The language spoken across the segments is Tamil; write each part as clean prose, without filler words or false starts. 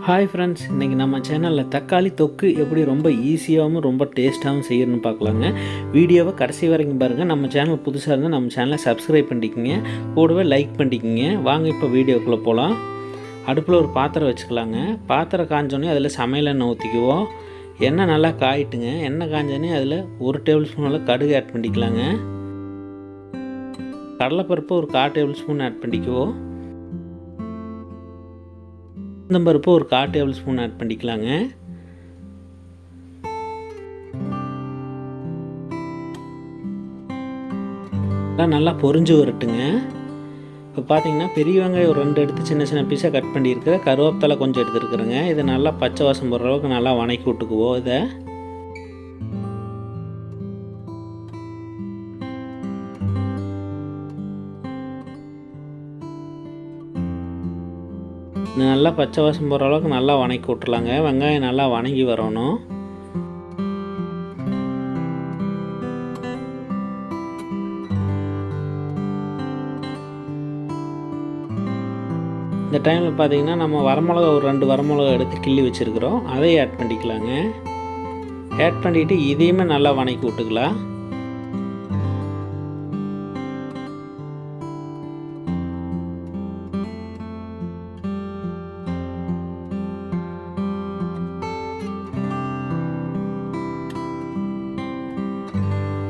ஹாய் ஃப்ரெண்ட்ஸ், இன்றைக்கி நம்ம சேனலில் தக்காளி தொக்கு எப்படி ரொம்ப ஈஸியாகவும் ரொம்ப டேஸ்ட்டாகவும் செய்யணும்னு பார்க்கலாங்க. வீடியோவை கடைசி வரைக்கும் பாருங்கள். நம்ம சேனல் புதுசாக இருந்தால் நம்ம சேனலை சப்ஸ்கிரைப் பண்ணிக்கிங்க, கூடவே லைக் பண்ணிக்கிங்க. வாங்க இப்போ வீடியோக்குள்ளே போகலாம். அடுப்பில் ஒரு பாத்திரம் வச்சுக்கலாங்க. பாத்திரம் காஞ்சோடனே அதில் சமையல் எண்ணெய் ஊற்றிக்குவோம். எண்ணெய் நல்லா காயிட்டுங்க. எண்ணெய் காஞ்சோடனே அதில் 1 டேபிள் ஸ்பூன் அளவு கடுகு ஆட் பண்ணிக்கலாங்க. கடலைப்பருப்பு ஒரு 1/4 டேபிள் ஸ்பூன் ஆட் பண்ணிக்குவோம். உளுந்தம்பருப்பு ஒரு 1/4 டேபிள் ஸ்பூன் ஆட் பண்ணிக்கலாங்க. நல்லா பொரிஞ்சு வரட்டுங்க. இப்போ பார்த்தீங்கன்னா பெரிய வெங்காயம் ஒரு 2 எடுத்து சின்ன சின்ன பீஸாக கட் பண்ணியிருக்கிற, கருவேப்பிலை கொஞ்சம் எடுத்துருக்குறேங்க. இதை நல்லா பச்சை வாசம் போடுற அளவுக்கு நல்லா வணக்கி விட்டுக்குவோம். இதை நல்லா பச்சை வாசம் போகிற அளவுக்கு நல்லா வணக்கி விட்டுலாங்க. வெங்காயம் நல்லா வணங்கி வரணும். இந்த டைமில் பார்த்தீங்கன்னா நம்ம வரமிளகா ஒரு 2 வரமிளகா எடுத்து கிள்ளி வச்சுருக்குறோம். அதையும் ஆட் பண்ணிக்கலாங்க. ஆட் பண்ணிவிட்டு இதையுமே நல்லா வணக்கி விட்டுக்கலாம்.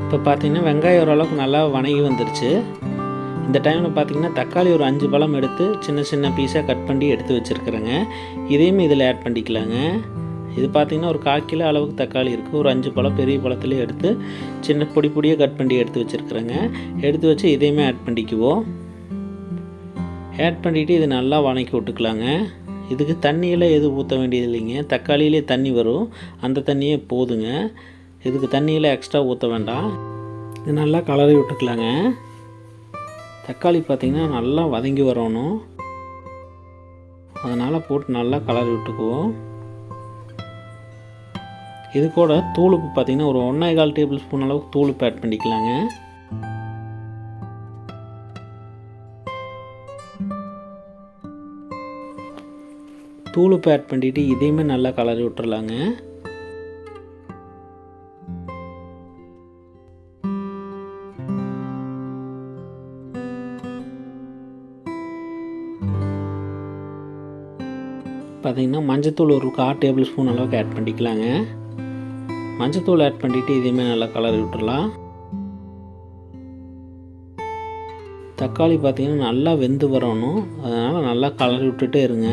இப்போ பார்த்தீங்கன்னா வெங்காயம் ஓரளவுக்கு நல்லா வணங்கி வந்துருச்சு. இந்த டைமில் பார்த்தீங்கன்னா தக்காளி ஒரு 5 பழம் எடுத்து சின்ன சின்ன பீஸாக கட் பண்ணி எடுத்து வச்சுருக்குறேங்க. இதையும் இதில் ஆட் பண்ணிக்கலாங்க. இது பார்த்திங்கன்னா ஒரு 1/4 கிலோ அளவுக்கு தக்காளி இருக்குது. ஒரு 5 பழம் பெரிய பழத்துலேயே எடுத்து சின்ன பொடியாக கட் பண்ணி எடுத்து வச்சுருக்குறேங்க. எடுத்து வச்சு இதையுமே ஆட் பண்ணிக்குவோம். ஆட் பண்ணிவிட்டு இது நல்லா வணக்கி விட்டுக்கலாங்க. இதுக்கு தண்ணியெல்லாம் எதுவும் ஊற்ற வேண்டியது இல்லைங்க. தக்காளியிலே தண்ணி வரும், அந்த தண்ணியே போதுங்க. இதுக்கு தண்ணியில் எக்ஸ்ட்ரா ஊற்ற வேண்டாம். இது நல்லா கலரி விட்டுக்கலாங்க. தக்காளி பார்த்திங்கன்னா நல்லா வதங்கி வரணும். அதனால் போட்டு நல்லா கலரி விட்டுக்குவோம். இது கூட தூளுப்பு பார்த்திங்கன்னா ஒரு 1/4 டேபிள் ஸ்பூன் அளவுக்கு தூளுப்பு ஆட் பண்ணிக்கலாங்க. தூளுப்பு ஆட் பண்ணிவிட்டு இதையுமே நல்லா கலரி விட்டுறலாங்க. பார்த்திங்கன்னா மஞ்சத்தூள் ஒரு 1/4 டேபிள் ஸ்பூன் அளவுக்கு ஆட் பண்ணிக்கலாங்க. மஞ்சத்தூள் ஆட் பண்ணிவிட்டு இதையுமே நல்லா கலரி விட்டுறலாம். தக்காளி பார்த்திங்கன்னா நல்லா வெந்து வரணும். அதனால் நல்லா கலரி விட்டுட்டே இருங்க.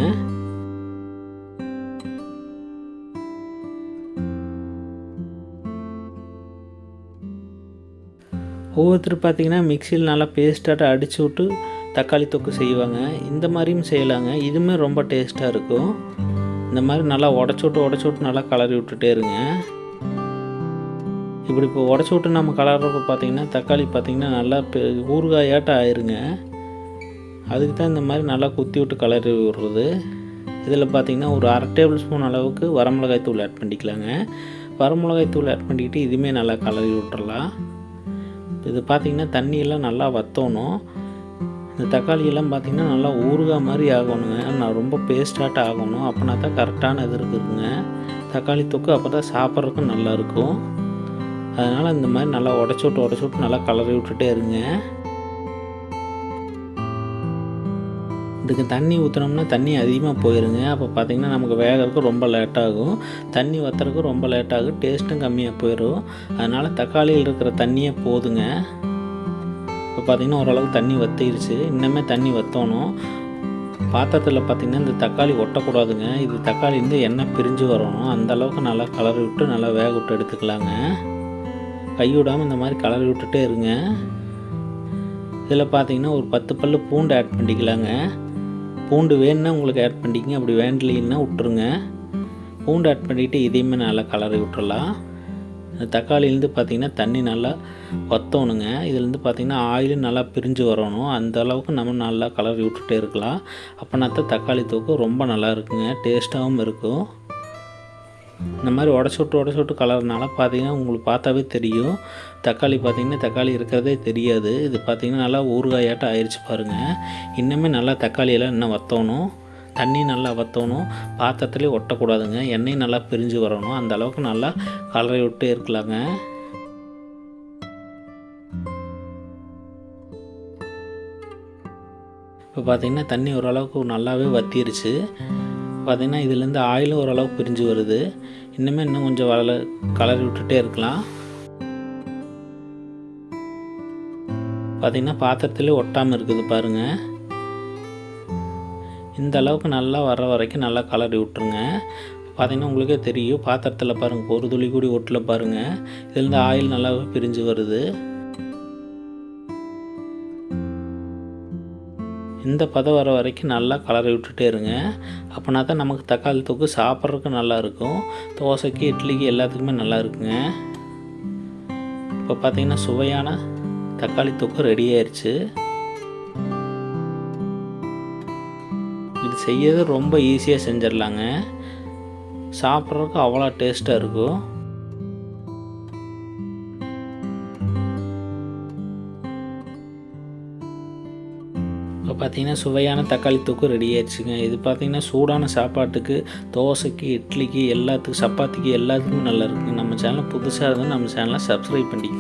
ஒவ்வொருத்தர் பார்த்திங்கன்னா மிக்சியில் நல்லா பேஸ்ட்டாக அடித்து விட்டு தக்காளி தொக்கு செய்வாங்க. இந்த மாதிரியும் செய்யலாங்க. இதுவுமே ரொம்ப டேஸ்ட்டாக இருக்கும். இந்த மாதிரி நல்லா உடச்சி விட்டு நல்லா கலரி விட்டுட்டே இருங்க. இப்படி இப்போ உடச்சி விட்டு நம்ம கலர்றப்ப பார்த்திங்கன்னா தக்காளி பார்த்திங்கன்னா நல்லா ஊறுகாயாட்டம் ஆயிருங்க. அதுக்கு தான் இந்த மாதிரி நல்லா குத்தி விட்டு கலரி விடுறது. இதில் பார்த்திங்கன்னா ஒரு 1/2 டேபிள் ஸ்பூன் அளவுக்கு வரமிளகாய் தூள் ஆட் பண்ணிக்கலாங்க. வரமிளகாய் தூள் ஆட் பண்ணிக்கிட்டு இதுவுமே நல்லா கலரி விட்டுறலாம். இது பார்த்திங்கன்னா தண்ணியெல்லாம் நல்லா வற்றணும். இந்த தக்காளியெல்லாம் பார்த்திங்கன்னா நல்லா ஊறுகாய் மாதிரி ஆகணுங்க. நான் ரொம்ப பேஸ்டாட்டம் ஆகணும். அப்படின்னா தான் கரெக்டான இது இருக்குதுங்க தக்காளி தொக்கு. அப்போ தான் சாப்பிட்றதுக்கும் நல்லாயிருக்கும். அதனால் இந்த மாதிரி நல்லா உடச்சி விட்டு நல்லா கலரி விட்டுட்டே இருங்க. இதுக்கு தண்ணி ஊற்றினோம்னா தண்ணி அதிகமாக போயிருங்க. அப்போ பார்த்திங்கன்னா நமக்கு வேகிறதுக்கு ரொம்ப லேட்டாகும். தண்ணி வற்றுறதுக்கு ரொம்ப லேட்டாகும். டேஸ்ட்டும் கம்மியாக போயிடும். அதனால் தக்காளியில் இருக்கிற தண்ணியே போதுங்க. இப்போ பார்த்திங்கன்னா ஓரளவுக்கு தண்ணி வற்றிடுச்சு. இன்னுமே தண்ணி வற்றணும். பாத்திரத்தில் பார்த்திங்கன்னா இந்த தக்காளி ஒட்டக்கூடாதுங்க. இது தக்காளி எண்ணெய் பிரிஞ்சு வரணும். அந்தளவுக்கு நல்லா கலரி விட்டு நல்லா வேக விட்டு எடுத்துக்கலாங்க. கைவிடாமல் இந்த மாதிரி கலரி விட்டுட்டே இருங்க. இதில் பார்த்திங்கன்னா ஒரு 10 பல்லு பூண்டு ஆட் பண்ணிக்கலாங்க. பூண்டு வேணுன்னா உங்களுக்கு ஆட் பண்ணிக்கிங்க, அப்படி வேண்டலைன்னா விட்டுருங்க. பூண்டு ஆட் பண்ணிவிட்டு இதையுமே நல்லா கலரி விட்டுறலாம். தக்காளிலேருந்து பார்த்திங்கன்னா தண்ணி நல்லா வற்றணுங்க. இதுலேருந்து பார்த்திங்கன்னா ஆயிலும் நல்லா பிரிஞ்சு வரணும். அந்த அளவுக்கு நம்ம நல்லா கலரி விட்டுட்டே இருக்கலாம். அப்போனா தான் தக்காளி தொக்கு ரொம்ப நல்லா இருக்குங்க. டேஸ்ட்டாகவும் இருக்கும். இந்த மாதிரி உடச்சி விட்டு கலர்னால பார்த்திங்கன்னா உங்களுக்கு பார்த்தாவே தெரியும். தக்காளி பார்த்திங்கன்னா தக்காளி இருக்கிறதே தெரியாது. இது பார்த்திங்கன்னா நல்லா ஊறுகாயாட்டம் ஆயிடுச்சு பாருங்கள். இன்னுமே நல்லா தக்காளியெல்லாம் இன்னும் வற்றணும். தண்ணி நல்லா வற்றணும், பாத்திரத்துலேயே ஒட்டக்கூடாதுங்க. எண்ணெய் நல்லா பிரிஞ்சு வரணும், அந்த அளவுக்கு நல்லா கலரை விட்டு இருக்கலாங்க. இப்போ பார்த்திங்கன்னா தண்ணி ஓரளவுக்கு நல்லாவே வற்றிருச்சு. பார்த்திங்கன்னா இதுலேருந்து ஆயிலும் ஓரளவுக்கு பிரிஞ்சு வருது. இன்னும் கொஞ்சம் கலரி விட்டுட்டே இருக்கலாம். பார்த்திங்கன்னா பாத்திரத்துலேயே ஒட்டாமல் இருக்குது பாருங்கள். இந்த அளவுக்கு நல்லா வர வரைக்கும் நல்லா கலரி விட்டுருங்க. பார்த்திங்கன்னா உங்களுக்கே தெரியும், பாத்திரத்தில் பாருங்கள் ஒரு துளி கூடி ஒட்டில் பாருங்கள். இதுலேருந்து ஆயில் நல்லாவே பிரிஞ்சு வருது. இந்த பதம் வர வரைக்கும் நல்லா கலரி விட்டுட்டே இருங்க. அப்படின்னா தான் நமக்கு தக்காளி தொக்கு சாப்பிட்றதுக்கு நல்லாயிருக்கும். தோசைக்கு, இட்லிக்கு எல்லாத்துக்குமே நல்லா இருக்குங்க. இப்போ பார்த்திங்கன்னா சுவையான தக்காளி தொக்கு ரெடி ஆயிடுச்சு. இது செய்யறது ரொம்ப ஈஸியாக செஞ்சிடலாங்க. சாப்பிட்றதுக்கு அவ்வளோ டேஸ்ட்டாக இருக்கும். இப்போ பார்த்திங்கன்னா சுவையான தக்காளி தொக்கு ரெடி ஆயிடுச்சுங்க. இது பார்த்திங்கன்னா சூடான சாப்பாட்டுக்கு, தோசைக்கு, இட்லிக்கு, எல்லாத்துக்கும், சப்பாத்திக்கு எல்லாத்துக்குமே நல்லா இருக்குங்க. நம்ம சேனல் புதுசாக இருந்தால் நம்ம சேனலை சப்ஸ்கிரைப் பண்ணிக்கோங்க.